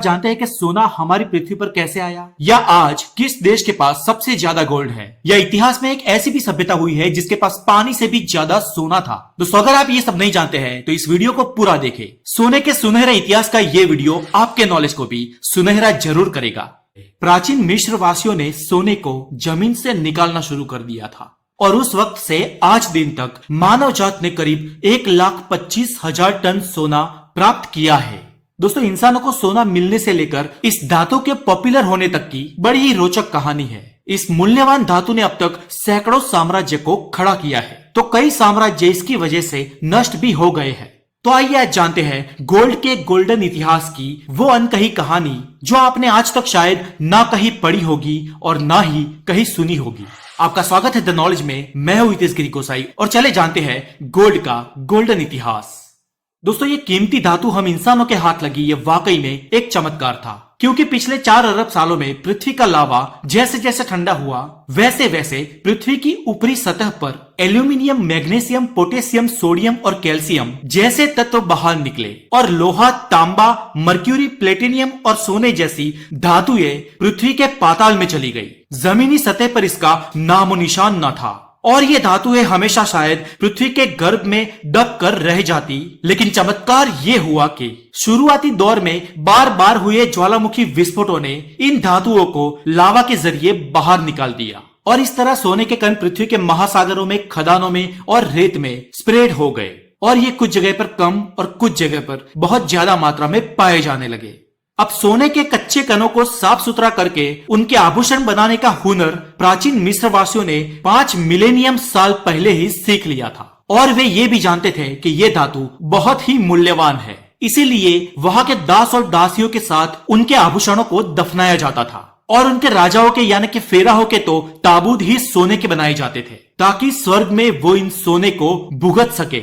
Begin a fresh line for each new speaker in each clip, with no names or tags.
जानते हैं कि सोना हमारी पृथ्वी पर कैसे आया, या आज किस देश के पास सबसे ज्यादा गोल्ड है, या इतिहास में एक ऐसी भी सभ्यता हुई है जिसके पास पानी से भी ज्यादा सोना था। दोस्तों अगर आप ये सब नहीं जानते हैं तो इस वीडियो को पूरा देखें। सोने के सुनहरे इतिहास का ये वीडियो आपके नॉलेज को भी सुनहरा जरूर करेगा। प्राचीन मिस्र वासियों ने सोने को जमीन से निकालना शुरू कर दिया था और उस वक्त से आज दिन तक मानव जात ने करीब 1,25,000 टन सोना प्राप्त किया है। दोस्तों इंसानों को सोना मिलने से लेकर इस धातु के पॉपुलर होने तक की बड़ी ही रोचक कहानी है। इस मूल्यवान धातु ने अब तक सैकड़ों साम्राज्य को खड़ा किया है, तो कई साम्राज्य इसकी वजह से नष्ट भी हो गए हैं। तो आइए आज जानते हैं गोल्ड के गोल्डन इतिहास की वो अनकही कहानी जो आपने आज तक शायद ना कहीं पढ़ी होगी और ना ही कहीं सुनी होगी। आपका स्वागत है द नॉलेज में। मैं हूं हितेश गिरी गोसाई और चले जानते हैं गोल्ड का गोल्डन इतिहास। दोस्तों ये कीमती धातु हम इंसानों के हाथ लगी ये वाकई में एक चमत्कार था, क्योंकि पिछले 4 अरब सालों में पृथ्वी का लावा जैसे जैसे ठंडा हुआ वैसे वैसे पृथ्वी की ऊपरी सतह पर एल्यूमिनियम, मैग्नीशियम, पोटेशियम, सोडियम और कैल्शियम जैसे तत्व बाहर निकले और लोहा, तांबा, मर्क्यूरी, प्लेटिनियम और सोने जैसी धातुएं पृथ्वी के पाताल में चली गई। जमीनी सतह पर इसका नामो निशान न था और ये धातुएं हमेशा शायद पृथ्वी के गर्भ में दब कर रह जाती। लेकिन चमत्कार ये हुआ कि शुरुआती दौर में बार बार हुए ज्वालामुखी विस्फोटों ने इन धातुओं को लावा के जरिए बाहर निकाल दिया और इस तरह सोने के कण पृथ्वी के महासागरों में, खदानों में और रेत में स्प्रेड हो गए और ये कुछ जगह पर कम और कुछ जगह पर बहुत ज्यादा मात्रा में पाए जाने लगे। अब सोने के कच्चे कणों को साफ सुथरा करके उनके आभूषण बनाने का हुनर प्राचीन मिस्र वासियों ने 5 मिलेनियम साल पहले ही सीख लिया था और वे ये भी जानते थे कि ये धातु बहुत ही मूल्यवान है। इसीलिए वहां के दास और दासियों के साथ उनके आभूषणों को दफनाया जाता था और उनके राजाओं के यानी कि फेराहों के तो ताबूत ही सोने के बनाए जाते थे ताकि स्वर्ग में वो इन सोने को भुगत सके।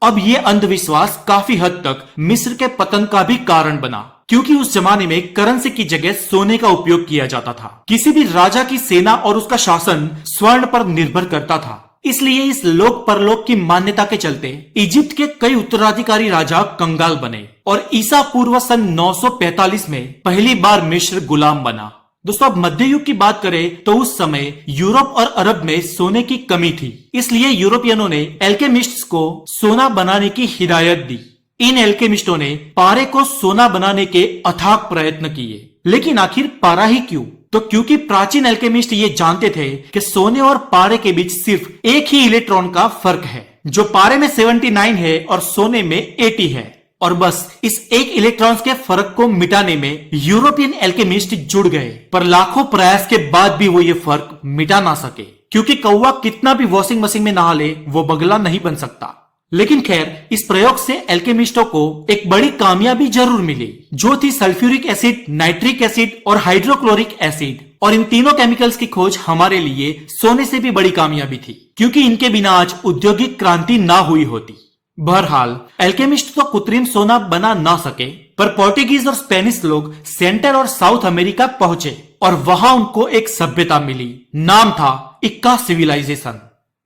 अब ये अंधविश्वास काफी हद तक मिस्र के पतन का भी कारण बना, क्योंकि उस जमाने में करेंसी की जगह सोने का उपयोग किया जाता था। किसी भी राजा की सेना और उसका शासन स्वर्ण पर निर्भर करता था। इसलिए इस लोक परलोक की मान्यता के चलते इजिप्ट के कई उत्तराधिकारी राजा कंगाल बने और ईसा पूर्व सन 945 में पहली बार मिस्र गुलाम बना। दोस्तों अब मध्य युग की बात करें तो उस समय यूरोप और अरब में सोने की कमी थी, इसलिए यूरोपियनों ने एल्केमिस्ट्स को सोना बनाने की हिदायत दी। इन एल्केमिस्टों ने पारे को सोना बनाने के अथाक प्रयत्न किए, लेकिन आखिर पारा ही क्यों? तो क्योंकि प्राचीन एल्केमिस्ट ये जानते थे कि सोने और पारे के बीच सिर्फ एक ही इलेक्ट्रॉन का फर्क है, जो पारे में 79 है और सोने में 80 है, और बस इस एक इलेक्ट्रॉन्स के फर्क को मिटाने में यूरोपियन एल्केमिस्ट जुड़ गए। पर लाखों प्रयास के बाद भी वो ये फर्क मिटा ना सके, क्योंकि कौवा कितना भी वॉशिंग मशीन में नहा ले वो बगला नहीं बन सकता। लेकिन खैर इस प्रयोग से एल्केमिस्टों को एक बड़ी कामयाबी जरूर मिली, जो थी सल्फ्यूरिक एसिड, नाइट्रिक एसिड और हाइड्रोक्लोरिक एसिड। और इन तीनों केमिकल्स की खोज हमारे लिए सोने से भी बड़ी कामयाबी थी, क्योंकि इनके बिना आज औद्योगिक क्रांति ना हुई होती। बहरहाल एल्केमिस्ट तो कृत्रिम सोना बना ना सके, पर पोर्टुगीज और स्पेनिश लोग सेंटर और साउथ अमेरिका पहुंचे और वहां उनको एक सभ्यता मिली। नाम था इक्का सिविलाइजेशन।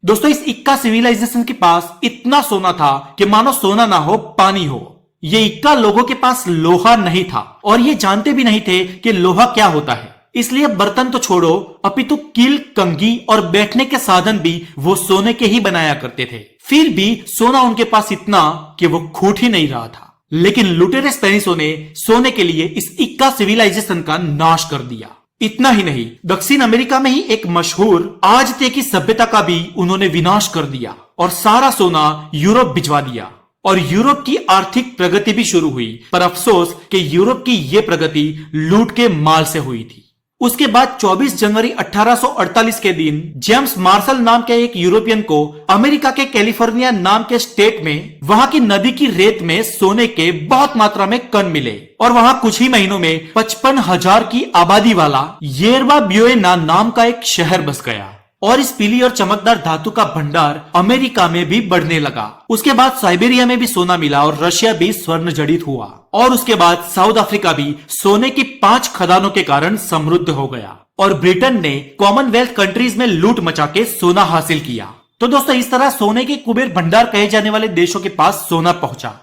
दोस्तों इस इक्का सिविलाइजेशन के पास इतना सोना था कि मानो सोना ना हो पानी हो। ये इक्का लोगों के पास लोहा नहीं था और ये जानते भी नहीं थे कि लोहा क्या होता है, इसलिए बर्तन तो छोड़ो अपितु कील, कंघी और बैठने के साधन भी वो सोने के ही बनाया करते थे। फिर भी सोना उनके पास इतना कि वो खूट ही नहीं रहा था। लेकिन लुटेरे स्पेनिशों ने सोने के लिए इस इक्का सिविलाइजेशन का नाश कर दिया। इतना ही नहीं, दक्षिण अमेरिका में ही एक मशहूर आजते की सभ्यता का भी उन्होंने विनाश कर दिया और सारा सोना यूरोप भिजवा दिया और यूरोप की आर्थिक प्रगति भी शुरू हुई। पर अफसोस कि यूरोप की ये प्रगति लूट के माल से हुई थी। उसके बाद 24 जनवरी 1848 के दिन जेम्स मार्शल नाम के एक यूरोपियन को अमेरिका के कैलिफोर्निया नाम के स्टेट में वहां की नदी की रेत में सोने के बहुत मात्रा में कण मिले और वहां कुछ ही महीनों में 55,000 की आबादी वाला येरबा ब्यूएना नाम का एक शहर बस गया और इस पीली और चमकदार धातु का भंडार अमेरिका में भी बढ़ने लगा। उसके बाद साइबेरिया में भी सोना मिला और रशिया भी स्वर्ण जड़ित हुआ और उसके बाद साउथ अफ्रीका भी सोने की 5 खदानों के कारण समृद्ध हो गया और ब्रिटेन ने कॉमनवेल्थ कंट्रीज में लूट मचा के सोना हासिल किया। तो दोस्तों इस तरह सोने के कुबेर भंडार कहे जाने वाले देशों के पास सोना पहुंचा।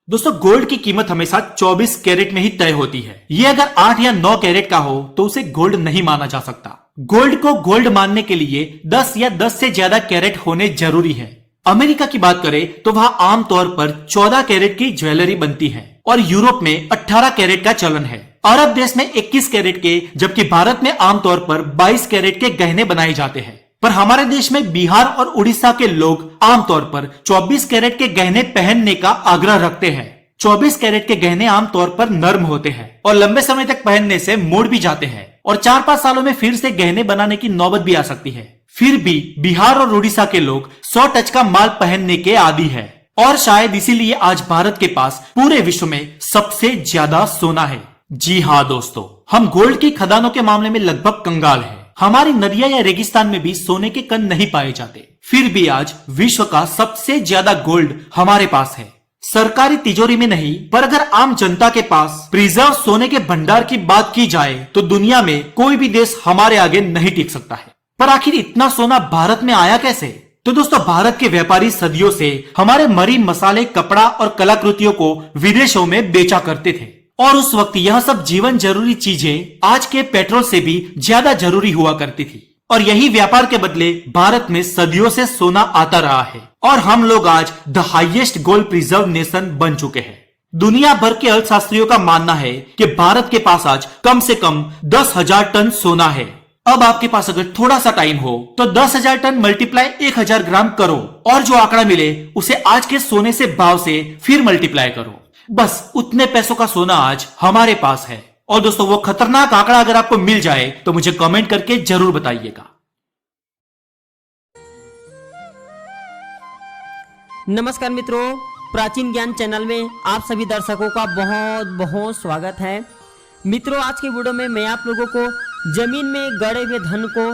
दोस्तों गोल्ड की कीमत हमेशा 24 कैरेट में ही तय होती है। ये अगर 8 या 9 कैरेट का हो तो उसे गोल्ड नहीं माना जा सकता। गोल्ड को गोल्ड मानने के लिए 10 या 10 से ज्यादा कैरेट होने जरूरी है। अमेरिका की बात करें तो वहां आमतौर पर 14 कैरेट की ज्वेलरी बनती है और यूरोप में 18 कैरेट का चलन है। अरब देश में 21 कैरेट के, जबकि भारत में आमतौर पर 22 कैरेट के गहने बनाए जाते हैं। पर हमारे देश में बिहार और उड़ीसा के लोग आमतौर पर 24 कैरेट के गहने पहनने का आग्रह रखते हैं। 24 कैरेट के गहने आमतौर पर नर्म होते हैं और लंबे समय तक पहनने से मुड़ भी जाते हैं और 4-5 सालों में फिर से गहने बनाने की नौबत भी आ सकती है। फिर भी बिहार और उड़ीसा के लोग 100 टच का माल पहनने के आदी है और शायद इसीलिए आज भारत के पास पूरे विश्व में सबसे ज्यादा सोना है। जी हाँ दोस्तों, हम गोल्ड की खदानों के मामले में लगभग कंगाल है। हमारी नदियां या रेगिस्तान में भी सोने के कण नहीं पाए जाते, फिर भी आज विश्व का सबसे ज्यादा गोल्ड हमारे पास है। सरकारी तिजोरी में नहीं, पर अगर आम जनता के पास प्रिजर्व सोने के भंडार की बात की जाए तो दुनिया में कोई भी देश हमारे आगे नहीं टिक सकता है। पर आखिर इतना सोना भारत में आया कैसे? तो दोस्तों भारत के व्यापारी सदियों से हमारे मरीन मसाले, कपड़ा और कलाकृतियों को विदेशों में बेचा करते थे और उस वक्त यह सब जीवन जरूरी चीजें आज के पेट्रोल से भी ज्यादा जरूरी हुआ करती थी और यही व्यापार के बदले भारत में सदियों से सोना आता रहा है और हम लोग आज the highest gold preserve nation बन चुके हैं। दुनिया भर के अर्थशास्त्रियों का मानना है कि भारत के पास आज कम से कम 10,000 टन सोना है। अब आपके पास अगर थोड़ा सा टाइम हो तो 10,000 टन मल्टीप्लाई 1,000 ग्राम करो और जो आंकड़ा मिले उसे आज के सोने से भाव से फिर मल्टीप्लाई करो। बस उतने पैसों का सोना आज हमारे पास है। और दोस्तों वो खतरनाक आंकड़ा अगर आपको मिल जाए तो मुझे कमेंट करके जरूर बताइएगा।
नमस्कार मित्रों, प्राचीन ज्ञान चैनल में आप सभी दर्शकों का बहुत बहुत स्वागत है। मित्रों आज के वीडियो में मैं आप लोगों को जमीन में गड़े हुए धन को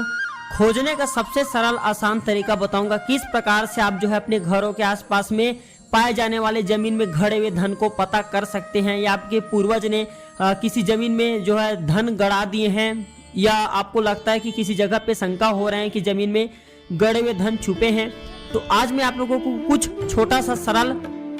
खोजने का सबसे सरल आसान तरीका बताऊंगा। किस प्रकार से आप जो है अपने घरों के आसपास में पाए जाने वाले जमीन में गड़े हुए धन को पता कर सकते हैं, या आपके पूर्वज ने किसी जमीन में जो है धन गड़ा दिए हैं, या आपको लगता है कि किसी जगह पे शंका हो रहे हैं कि जमीन में गड़े हुए धन छुपे हैं। तो आज मैं आप लोगों को कुछ छोटा सा सरल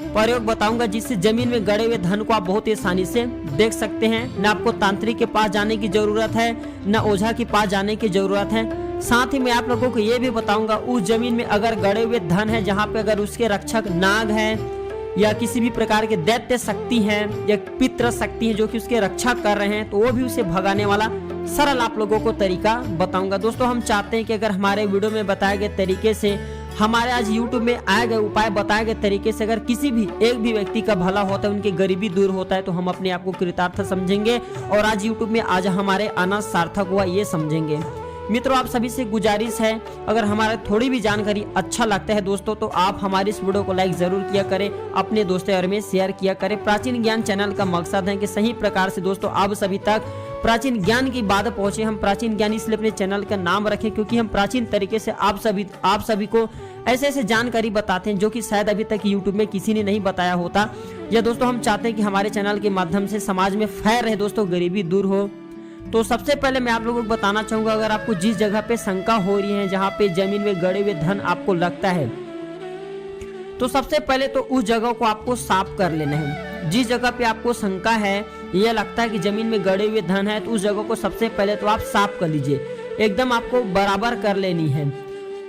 प्रयोग बताऊंगा जिससे जमीन में गड़े हुए धन को आप बहुत ही आसानी से देख सकते हैं। न आपको तांत्रिक के पास जाने की जरूरत है, न ओझा के पास जाने की जरूरत है। साथ ही मैं आप लोगों को ये भी बताऊंगा उस जमीन में अगर गड़े हुए धन है जहाँ पे अगर उसके रक्षक नाग है या किसी भी प्रकार के दैत्य शक्ति हैं या पितृ शक्ति है जो कि उसके रक्षा कर रहे हैं, तो वो भी उसे भगाने वाला सरल आप लोगों को तरीका बताऊंगा। दोस्तों हम चाहते हैं कि अगर हमारे वीडियो में बताए गए तरीके से, हमारे आज YouTube में आए गए उपाय बताए गए तरीके से अगर किसी भी एक भी व्यक्ति का भला होता है, उनकी गरीबी दूर होता है, तो हम अपने आप को कृतार्थ समझेंगे और आज YouTube में आज हमारे आना सार्थक हुआ ये समझेंगे। मित्रों आप सभी से गुजारिश है, अगर हमारा थोड़ी भी जानकारी अच्छा लगता है दोस्तों तो आप हमारी इस वीडियो को लाइक जरूर किया करें, अपने दोस्तों और में शेयर किया करें। प्राचीन ज्ञान चैनल का मकसद है कि सही प्रकार से दोस्तों आप सभी तक प्राचीन ज्ञान की बात पहुंचे। हम प्राचीन ज्ञान इसलिए अपने चैनल का नाम रखें क्योंकि हम प्राचीन तरीके से आप सभी को ऐसे ऐसे जानकारी बताते हैं जो कि शायद अभी तक यूट्यूब में किसी ने नहीं बताया होता। या दोस्तों हम चाहते हैं कि हमारे चैनल के माध्यम से समाज में फैल रहे दोस्तों, गरीबी दूर हो। तो सबसे पहले मैं आप लोगों को बताना चाहूंगा, अगर आपको जिस जगह पे शंका हो रही है, जहाँ पे जमीन में गड़े हुए धन आपको लगता है, तो सबसे पहले तो उस जगह को आपको साफ कर लेना है। जिस जगह पे आपको शंका है, यह लगता है कि जमीन में गड़े हुए धन है, तो उस जगह को सबसे पहले तो आप साफ कर लीजिए, एकदम आपको बराबर कर लेनी है।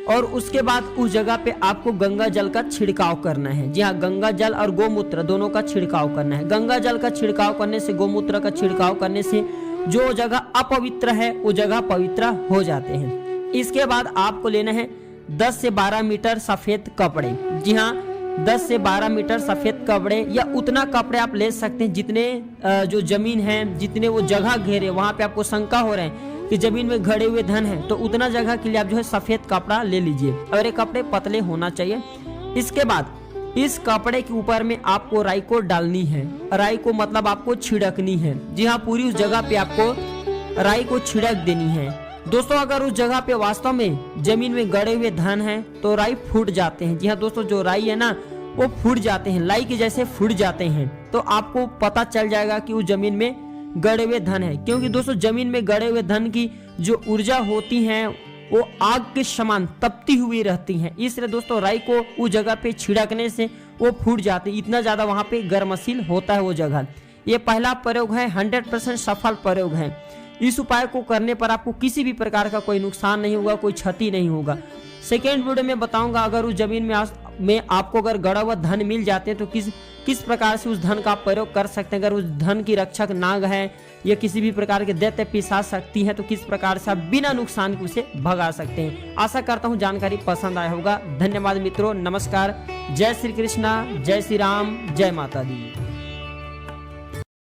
और उसके बाद उस जगह पे आपको गंगा जल का छिड़काव करना है। जी हाँ, गंगा जल और गोमूत्र दोनों का छिड़काव करना है। गंगा जल का छिड़काव करने से, गोमूत्र का छिड़काव करने से जो जगह अपवित्र है वो जगह पवित्र हो जाते हैं। इसके बाद आपको लेना है 10 से 12 मीटर सफेद कपड़े। जी हाँ, 10 से 12 मीटर सफेद कपड़े या उतना कपड़े आप ले सकते हैं जितने जो जमीन है, जितने वो जगह घेरे, वहां पे आपको शंका हो रहे हैं कि जमीन में गड़े हुए धन है, तो उतना जगह के लिए आप जो है सफेद कपड़ा ले लीजिए और ये कपड़े पतले होना चाहिए। इसके बाद इस कपड़े के ऊपर में आपको राई को डालनी है। राई को मतलब आपको छिड़कनी है। जी हाँ, पूरी उस जगह पे आपको राई को छिड़क देनी है। दोस्तों अगर उस जगह पे वास्तव में जमीन में गड़े हुए धन है तो राई फूट जाते हैं। जी हाँ दोस्तों, जो राई है ना वो फूट जाते हैं, लाई के जैसे फूट जाते हैं, तो आपको पता चल जाएगा कि उस जमीन में गड़े हुए धन है। क्योंकि दोस्तों जमीन में गड़े हुए धन की जो ऊर्जा होती है वो आग के समान तपती हुई रहती हैं। इसलिए दोस्तों राई को उस जगह पे छिड़कने से वो फूट जाते, इतना ज़्यादा वहाँ पे गर्मशील होता है वो जगह। ये पहला प्रयोग है, 100% सफल प्रयोग है। इस उपाय को करने पर आपको किसी भी प्रकार का कोई नुकसान नहीं होगा, कोई क्षति नहीं होगा। सेकेंड वीडियो में बताऊंगा अगर उस जमीन में आपको अगर गड़ा हुआ धन मिल जाते हैं तो किस प्रकार से उस धन का प्रयोग कर सकते हैं। अगर उस धन की रक्षक नाग है या किसी भी प्रकार के दैत्य पिशाच शक्ति है तो किस प्रकार से आप बिना नुकसान के उसे भगा सकते हैं। आशा करता हूँ जानकारी पसंद आया होगा। धन्यवाद मित्रों, नमस्कार, जय श्री कृष्णा, जय श्री राम, जय माता दी।